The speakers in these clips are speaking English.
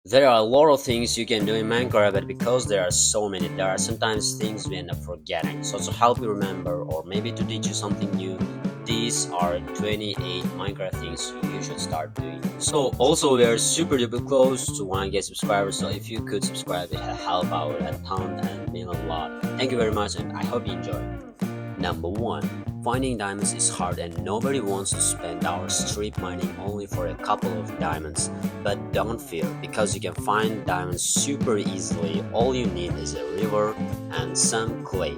There are a lot of things you can do in Minecraft, but because there are so many, there are sometimes things we end up forgetting. So to help you remember, or maybe to teach you something new, these are 28 Minecraft things you should start doing. So also we are super duper close to 1K subscribers, so if you could subscribe, it will help out a ton and mean a lot. Thank you very much, and I hope you enjoy. Number 1. Finding diamonds is hard and nobody wants to spend hours strip mining only for a couple of diamonds. But don't fear, because you can find diamonds super easily. All you need is a river and some clay.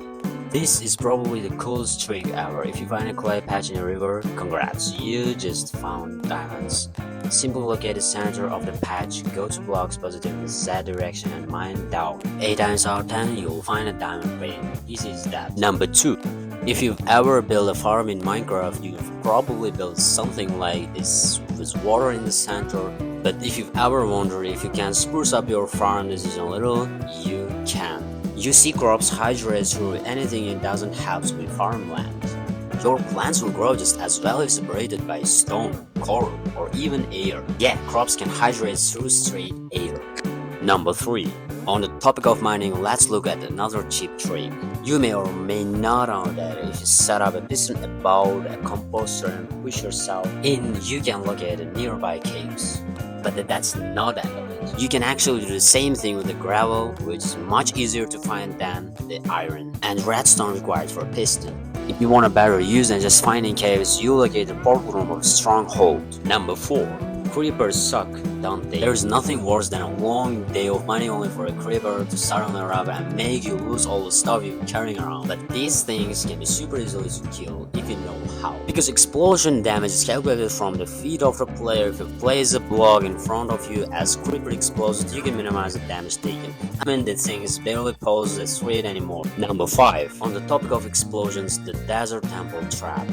This is probably the coolest trick ever. If you find a clay patch in a river, congrats, you just found diamonds. Simply locate the center of the patch, go to blocks positive in the Z direction and mine down. 8 times out of 10 you'll find a diamond vein. Easy as that. Number 2. If you've ever built a farm in Minecraft, you've probably built something like this with water in the center. But if you've ever wondered if you can spruce up your farm just a little, you can. You see crops hydrate through anything it doesn't have to be farmland. Your plants will grow just as well if separated by stone, coral, or even air. Yeah, crops can hydrate through straight air. Number 3. On the topic of mining, let's look at another cheap trick. You may or may not know that if you set up a piston above a composter and push yourself in, you can locate nearby caves. But that's not the end of it. You can actually do the same thing with the gravel, which is much easier to find than the iron and redstone required for a piston. If you want a better use than just finding caves, you locate the portal room or stronghold. Number 4. Creepers suck, don't they? There's nothing worse than a long day of mining only for a creeper to start on a rubber and make you lose all the stuff you're carrying around. But these things can be super easily to kill if you know how. Because explosion damage is calculated from the feet of the player. If you place a block in front of you as creeper explodes, you can minimize the damage taken. I mean, the thing is barely poses a threat anymore. Number 5. On the topic of explosions, the desert temple trap.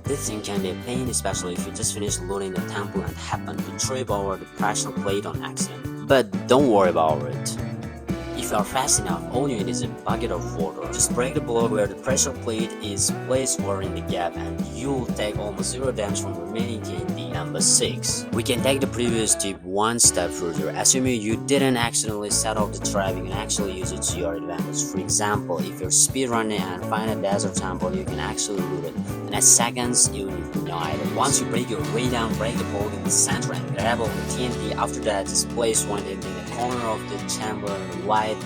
This thing can be a pain, especially if you just finished looting the temple and happen to trip over the pressure plate on accident. But don't worry about it. If you are fast enough, all you need is a bucket of water. Just break the block where the pressure plate is, place water in the gap, and you'll take almost zero damage from the remaining TNT. Number 6. We can take the previous tip one step further. Assuming you didn't accidentally set off the trap, you can actually use it to your advantage. For example, if you're speedrunning and find a desert temple, you can actually loot it. In a seconds, you need no item. Once you break your way down, break the block in the center and grab all the TNT. After that, just place one in the corner of the chamber and light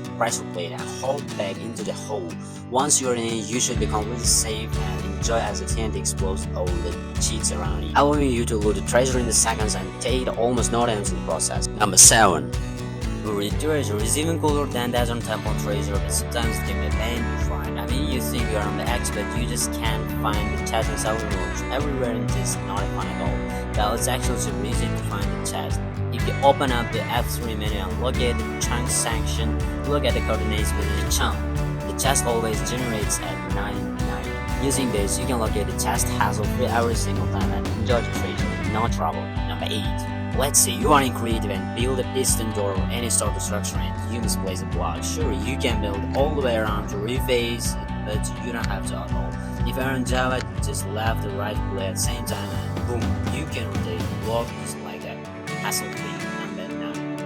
the pressure plate and hold back into the hole. Once you're in, you should be completely safe and enjoy as the TNT explodes all the cheats around you, allowing you to loot the treasure in the seconds and take almost no damage in the process. Number 7. Buried treasure is even cooler than Desert Temple treasure, but sometimes it can be a pain to find. I mean, you think you're on the X, but you just can't find the chest in several rooms everywhere and it's not fun at all. Well, it's actually super easy to find the chest. If you open up the F3 menu and locate the chunk section, look at the coordinates within the chunk. The chest always generates at 9. Using this, you can locate the chest hassle-free every single time and enjoy the treasure, no trouble. Number 8. Let's say you are in creative and build a piston door or any sort of structure and you misplace a block. Sure, you can build all the way around to reface it, but you don't have to at all. If you're in Java, just left the right play at the same time and boom, you can rotate the block just like that. Hassle-free.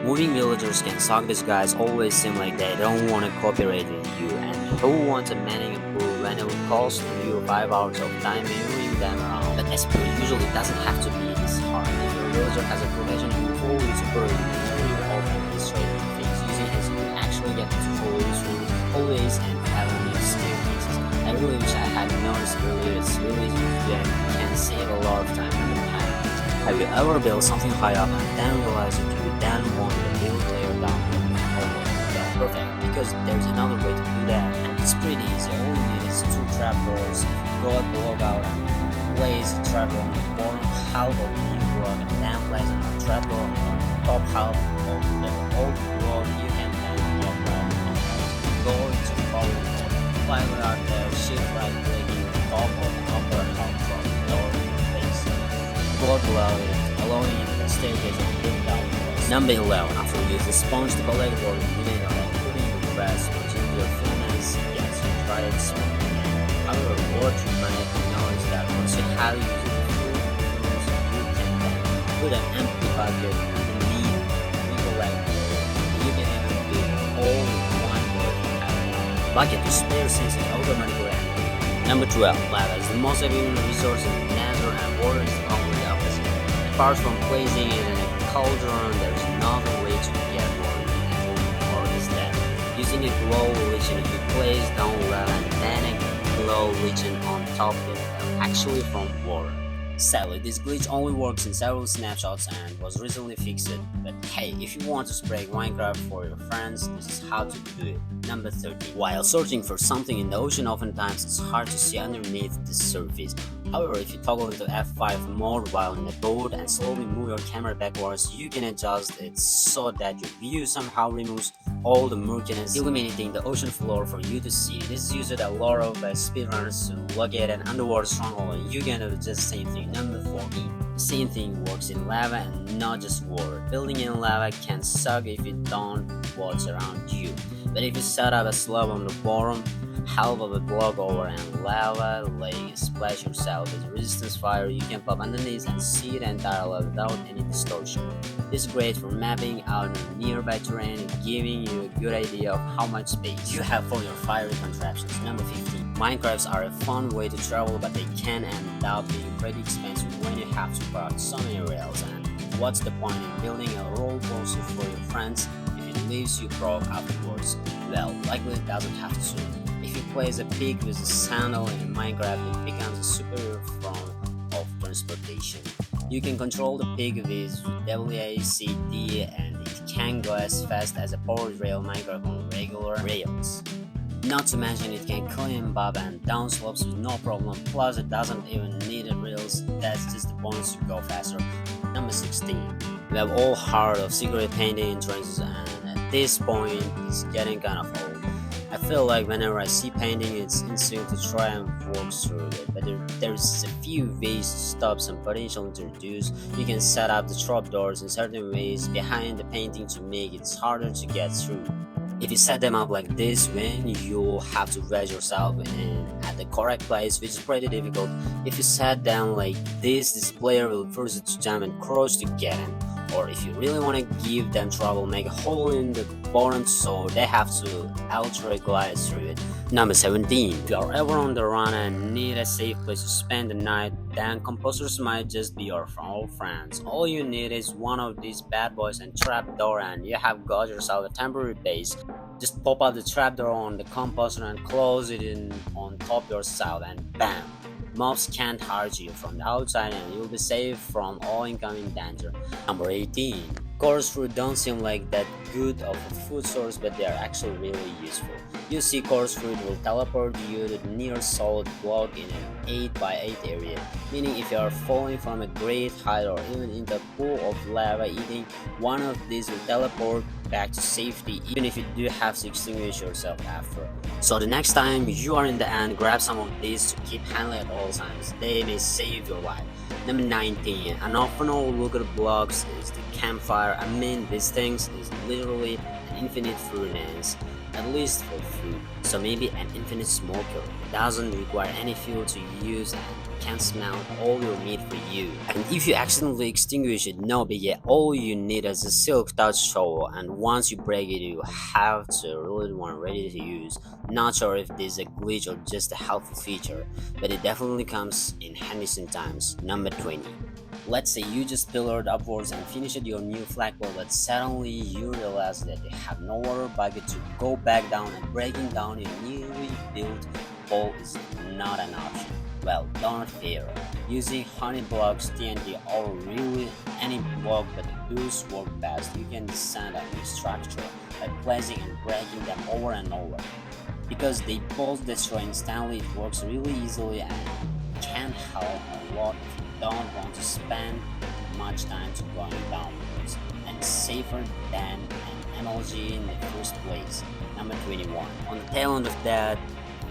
Moving villagers can suck. These guys always seem like they don't want to cooperate with you, and who wants a manning a pool when it will cost you 5 hours of time moving them around. But as per usual, it doesn't have to be this hard. If your villager has a profession who always bury you often illustrated things using his you actually get to follow through always and have only staircases. I really wish I had noticed earlier. It's really good and can save a lot of time and time. Have you ever built something high up and then realized you then wanted to build a layer down? Yeah, perfect, because there's another way to do that, and it's pretty easy. All you need is 2 trapdoors. Go at the block out and place a trapdoor on the bottom half of the new block, and then place another trapdoor on the top half of the old block. You can then go into the following mode. While we are there, shift right clicking the top of the upper half of the door face. Block below it, allowing you to staircase and move down. Number 11. After you use the sponge to collect water, you may know that putting the grass or into your furnace gets you try it soon. However, what you might know is that once you have used the full, you can then put an empty bucket and leave recollect bucket to spare since it automatically empty. Number 12. Lava is the most abundant resource in the nether and water is only the opposite. Apart from placing it in a cauldron, there is no other way to get more or is that using a glow region. If you place down lava and then a glow region on top of it, actually from water. Sadly, this glitch only works in several snapshots and was recently fixed, but hey, if you want to spread Minecraft for your friends, this is how to do it. Number 13. While searching for something in the ocean, oftentimes it's hard to see underneath the surface. However, if you toggle into F5 mode while in the boat and slowly move your camera backwards, you can adjust it so that your view somehow removes all the murkiness, illuminating the ocean floor for you to see. This is used a lot of by speedrunners to locate an underwater stronghold, and you can do just the same thing. Number 14. The same thing works in lava and not just water. Building in lava can suck if you don't watch around you, but if you set up a slab on the bottom, half of a block over and lava lake splash yourself with resistance fire, you can pop underneath and see the entire lava without any distortion. This is great for mapping out nearby terrain and giving you a good idea of how much space you have for your fiery contraptions. Number 15. Minecrafts are a fun way to travel, but they can end up being pretty expensive when you have to park so many rails. And what's the point in building a roller coaster for your friends if it leaves you broke afterwards? Well, likely it doesn't have to. If you place a pig with a sandal in Minecraft, it becomes a superior form of transportation. You can control the pig with WASD and it can go as fast as a powered rail Minecraft on regular rails. Not to mention it can climb up and down slopes with no problem, plus it doesn't even need a rails, that's just the bonus to go faster. Number 16. We have all heard of secret painting entrances and at this point it's getting kind of old. I feel like whenever I see painting, it's instinct to try and work through it, but there's a few ways to stop some potential introduce. You can set up the trapdoors in certain ways behind the painting to make it harder to get through. If you set them up like this, then you'll have to wedge yourself in at the correct place, which is pretty difficult. If you set them like this player will force you to jump and crouch to get in. Or if you really want to give them trouble, make a hole in the bottom so they have to ultra glide through it. Number 17. If you are ever on the run and need a safe place to spend the night, then composters might just be your old friends. All you need is one of these bad boys and trapdoor and you have got yourself a temporary base. Just pop up the trapdoor on the composter and close it in on top yourself and bam! Mobs can't hurt you from the outside and you'll be safe from all incoming danger. Number 18. Chorus fruit don't seem like that good of a food source, but they are actually really useful. You see, chorus fruit will teleport you to the nearest solid block in an 8x8 area, meaning if you are falling from a great height or even into a pool of lava, eating one of these will teleport back to safety, even if you do have to extinguish yourself after. So the next time you are in the end, grab some of these to keep handy at all times. They may save your life. Number 19. An often overlooked blocks is the campfire. I mean, these things is literally an infinite furnace, at least for food. So maybe an infinite smoker. It doesn't require any fuel to use and can smell all your meat for you. And if you accidentally extinguish it, no biggie. All you need is a silk touch shovel, and once you break it, you have to really one ready to use. Not sure if this is a glitch or just a helpful feature, but it definitely comes in handy sometimes. Number 20. Let's say you just pillared upwards and finished your new flagpole, but suddenly you realize that you have no water bucket to go back down, and breaking down your newly built pole is not an option. Well, don't fear. Using honey blocks, TNT, or really any block but those work best, you can descend a new structure by placing and breaking them over and over. Because they both destroy instantly, it works really easily and can help a lot if you don't want to spend much time to going downwards, and safer than an MLG in the first place. Number 21. On the tail end of that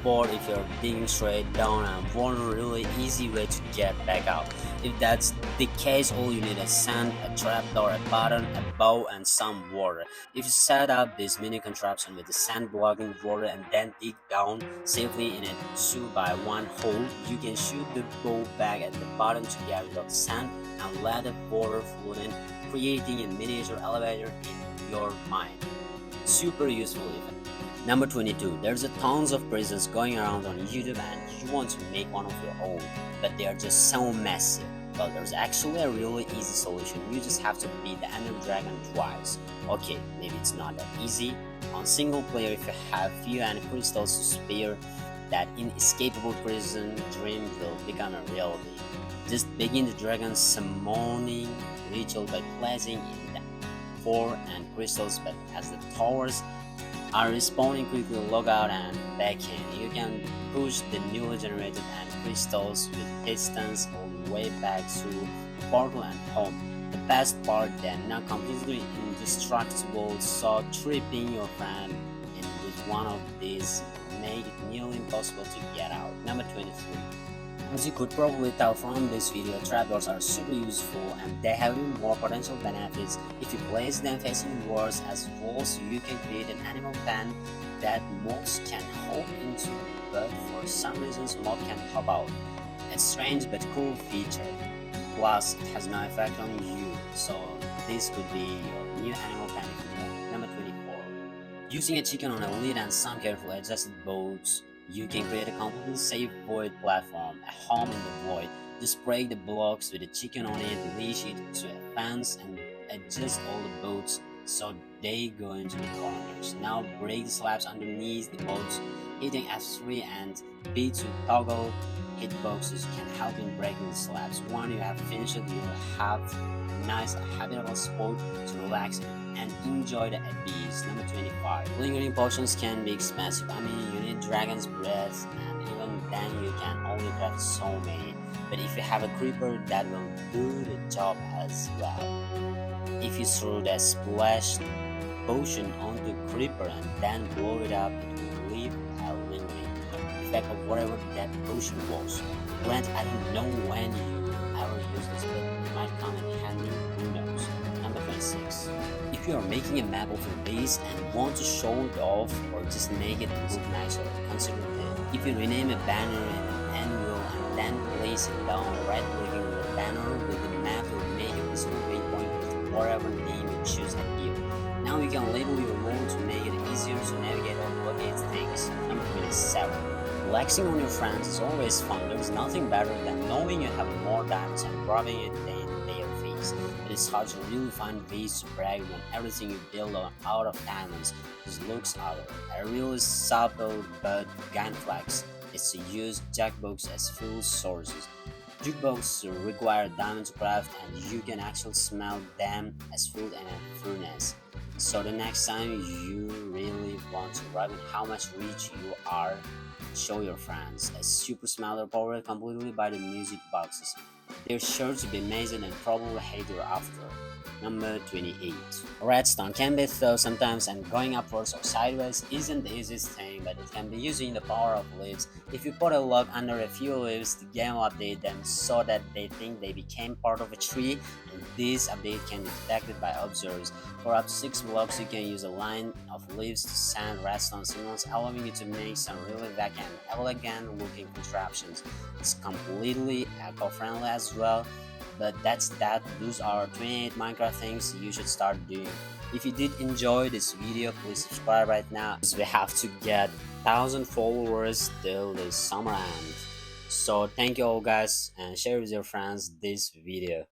board, if you're digging straight down and want a really easy way to get back out. If that's the case, all you need is sand, a trapdoor, a button, a bow, and some water. If you set up this mini contraption with the sand blocking water and then dig down safely in a 2x1 hole, you can shoot the bow back at the bottom to get rid of the sand and let the water float in, creating a miniature elevator in your mind. Super useful even. Number 22. There's a tons of prisons going around on YouTube and you want to make one of your own, but they are just so messy. Well, there's actually a really easy solution. You just have to beat the Ender Dragon twice. Okay, maybe it's not that easy. On single player, if you have few and crystals to spare, that inescapable prison dream will become a reality. Just begin the dragon summoning ritual by placing in the 4 and crystals, but as the towers are respawning quickly, log out and back in. You can push the newly generated and crystals with pistons all the way back to the portal and home. The best part, they're not completely indestructible, so tripping your friend in with one of these make it nearly impossible to get out. Number 23. As you could probably tell from this video, trapdoors are super useful and they have even more potential benefits. If you place them facing walls as walls, you can create an animal pen that mobs can hop into, but for some reasons mob can hop out. It's strange but cool feature. Plus, it has no effect on you, so this could be your new animal pen if you want. Number 24. Using a chicken on a lid and some carefully adjusted boats, you can create a completely safe void platform, a home in the void. Just break the blocks with a chicken on it, leash it to a fence, and adjust all the boats so they go into the corners. Now break the slabs underneath the boats, hitting F3 and B to toggle hitboxes can help in breaking the slabs. Once you have finished it, you will have a nice habitable spot to relax in and enjoy the abyss. Number 25. Lingering potions can be expensive. I mean, you need dragon's breath, and even then you can only craft so many. But if you have a creeper, that will do the job as well. If you throw the splash potion onto a creeper and then blow it up, it will leave a lingering effect of whatever that potion was. Grant, I don't know when you ever use this, but it might come in handy, who knows. Number 26. If you are making a map of your base and want to show it off or just make it look nicer, consider this. If you rename a banner in an annual and then place it down, right-clicking the banner with the map will make a visible waypoint with whatever name you choose and you. Now you can label your world to make it easier to navigate or locate things. Number 27. Relaxing on your friends is always fun. There's nothing better than knowing you have more diamonds and rubbing it in their face. It is hard to really find ways to brag when everything you build are out of diamonds. This looks out a really subtle but gain flex is to use jackbox as fuel sources. Jukebox require diamonds to craft and you can actually smell them as food in a furnace. So the next time you really want to brag on how much rich you are, show your friends. A super smeller powered completely by the music boxes. They're sure to be amazing and probably hate you after. Number 28. Redstone can be tough sometimes and going upwards or sideways isn't the easiest thing, but it can be using the power of leaves. If you put a log under a few leaves, the game will update them so that they think they became part of a tree, and this update can be detected by observers. For up to 6 blocks, you can use a line of leaves to send redstone signals, allowing you to make some really wacky and elegant looking contraptions. It's completely eco-friendly as well. But that's that. Those are 28 Minecraft things you should start doing. If you did enjoy this video, please subscribe right now, because we have to get 1,000 followers till the summer end. So thank you all guys, and share with your friends this video.